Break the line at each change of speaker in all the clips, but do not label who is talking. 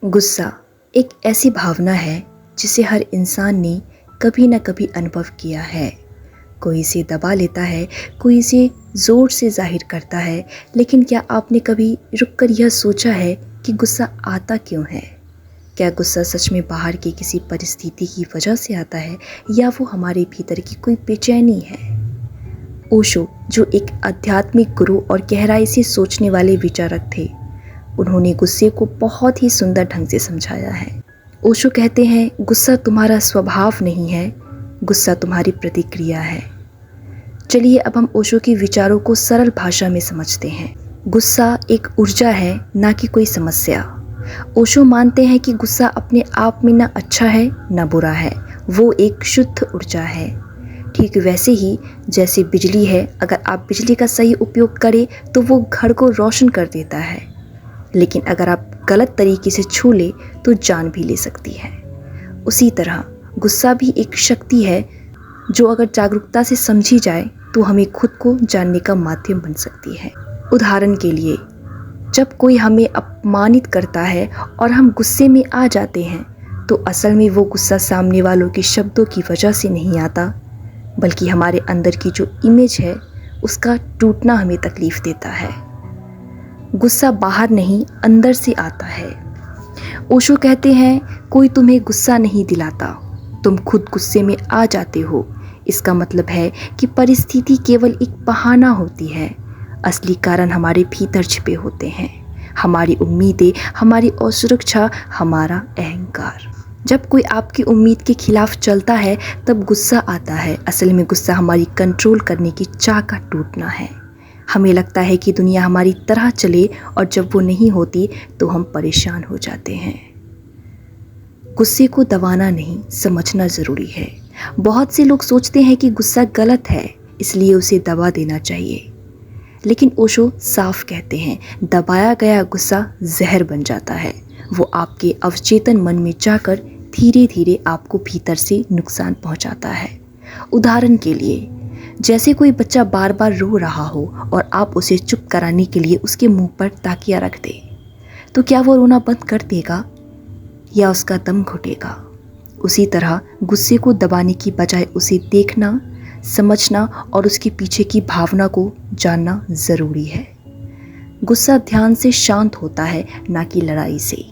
गुस्सा एक ऐसी भावना है जिसे हर इंसान ने कभी न कभी अनुभव किया है। कोई इसे दबा लेता है, कोई इसे ज़ोर से ज़ाहिर करता है, लेकिन क्या आपने कभी रुककर यह सोचा है कि गुस्सा आता क्यों है? क्या गुस्सा सच में बाहर की किसी परिस्थिति की वजह से आता है या वो हमारे भीतर की कोई बेचैनी है? ओशो, जो एक आध्यात्मिक गुरु और गहराई से सोचने वाले विचारक थे, उन्होंने गुस्से को बहुत ही सुंदर ढंग से समझाया है। ओशो कहते हैं, गुस्सा तुम्हारा स्वभाव नहीं है, गुस्सा तुम्हारी प्रतिक्रिया है। चलिए अब हम ओशो के विचारों को सरल भाषा में समझते हैं। गुस्सा एक ऊर्जा है, ना कि कोई समस्या। ओशो मानते हैं कि गुस्सा अपने आप में ना अच्छा है ना बुरा है, वो एक शुद्ध ऊर्जा है। ठीक वैसे ही जैसे बिजली है, अगर आप बिजली का सही उपयोग करें तो वो घर को रोशन कर देता है, लेकिन अगर आप गलत तरीके से छू ले तो जान भी ले सकती है। उसी तरह गुस्सा भी एक शक्ति है जो अगर जागरूकता से समझी जाए तो हमें खुद को जानने का माध्यम बन सकती है। उदाहरण के लिए, जब कोई हमें अपमानित करता है और हम गुस्से में आ जाते हैं तो असल में वो गुस्सा सामने वालों के शब्दों की वजह से नहीं आता, बल्कि हमारे अंदर की जो इमेज है उसका टूटना हमें तकलीफ देता है। गुस्सा बाहर नहीं, अंदर से आता है। ओशो कहते हैं, कोई तुम्हें गुस्सा नहीं दिलाता, तुम खुद गुस्से में आ जाते हो। इसका मतलब है कि परिस्थिति केवल एक बहाना होती है, असली कारण हमारे भीतर छिपे होते हैं। हमारी उम्मीदें, हमारी असुरक्षा, हमारा अहंकार। जब कोई आपकी उम्मीद के खिलाफ चलता है तब गुस्सा आता है। असल में गुस्सा हमारी कंट्रोल करने की चाह का टूटना है। हमें लगता है कि दुनिया हमारी तरह चले और जब वो नहीं होती तो हम परेशान हो जाते हैं। गुस्से को दबाना नहीं, समझना ज़रूरी है। बहुत से लोग सोचते हैं कि गुस्सा गलत है, इसलिए उसे दबा देना चाहिए, लेकिन ओशो साफ कहते हैं, दबाया गया गुस्सा जहर बन जाता है। वो आपके अवचेतन मन में जाकर धीरे धीरे आपको भीतर से नुकसान पहुंचाता है। उदाहरण के लिए, जैसे कोई बच्चा बार बार रो रहा हो और आप उसे चुप कराने के लिए उसके मुंह पर ताकिया रख दे, तो क्या वो रोना बंद कर देगा या उसका दम घुटेगा? उसी तरह गुस्से को दबाने की बजाय उसे देखना, समझना और उसके पीछे की भावना को जानना ज़रूरी है। गुस्सा ध्यान से शांत होता है, ना कि लड़ाई से।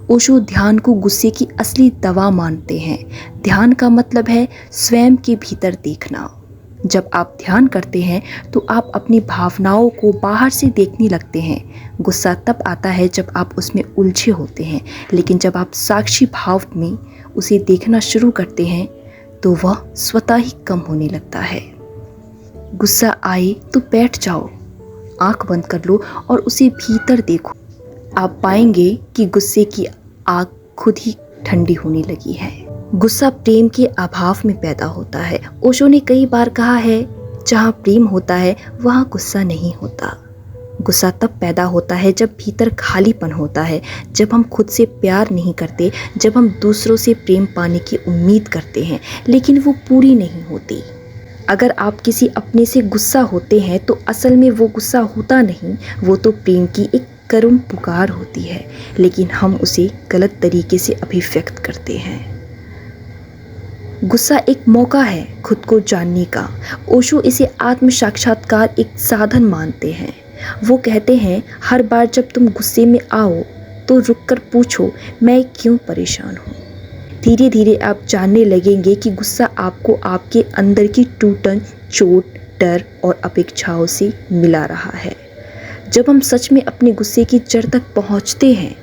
ओशो ध्यान को गुस्से की असली दवा मानते हैं। ध्यान का मतलब है स्वयं के भीतर देखना। जब आप ध्यान करते हैं तो आप अपनी भावनाओं को बाहर से देखने लगते हैं। गुस्सा तब आता है जब आप उसमें उलझे होते हैं, लेकिन जब आप साक्षी भाव में उसे देखना शुरू करते हैं तो वह स्वतः ही कम होने लगता है। गुस्सा आए तो बैठ जाओ, आंख बंद कर लो और उसे भीतर देखो। आप पाएंगे कि गुस्से की आग खुद ही ठंडी होने लगी है। गुस्सा प्रेम के अभाव में पैदा होता है। ओशो ने कई बार कहा है, जहाँ प्रेम होता है वहाँ गुस्सा नहीं होता। गुस्सा तब पैदा होता है जब भीतर खालीपन होता है, जब हम खुद से प्यार नहीं करते, जब हम दूसरों से प्रेम पाने की उम्मीद करते हैं लेकिन वो पूरी नहीं होती। अगर आप किसी अपने से गुस्सा होते हैं तो असल में वो गुस्सा होता नहीं, वो तो प्रेम की एक करुण पुकार होती है, लेकिन हम उसे गलत तरीके से अभिव्यक्त करते हैं। गुस्सा एक मौका है खुद को जानने का। ओशो इसे आत्म साक्षात्कार एक साधन मानते हैं। वो कहते हैं, हर बार जब तुम गुस्से में आओ तो रुककर पूछो, मैं क्यों परेशान हूँ। धीरे धीरे आप जानने लगेंगे कि गुस्सा आपको आपके अंदर की टूटन, चोट, डर और अपेक्षाओं से मिला रहा है। जब हम सच में अपने गुस्से की जड़ तक पहुँचते हैं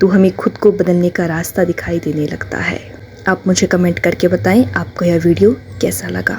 तो हमें खुद को बदलने का रास्ता दिखाई देने लगता है। आप मुझे कमेंट करके बताएं आपको यह वीडियो कैसा लगा।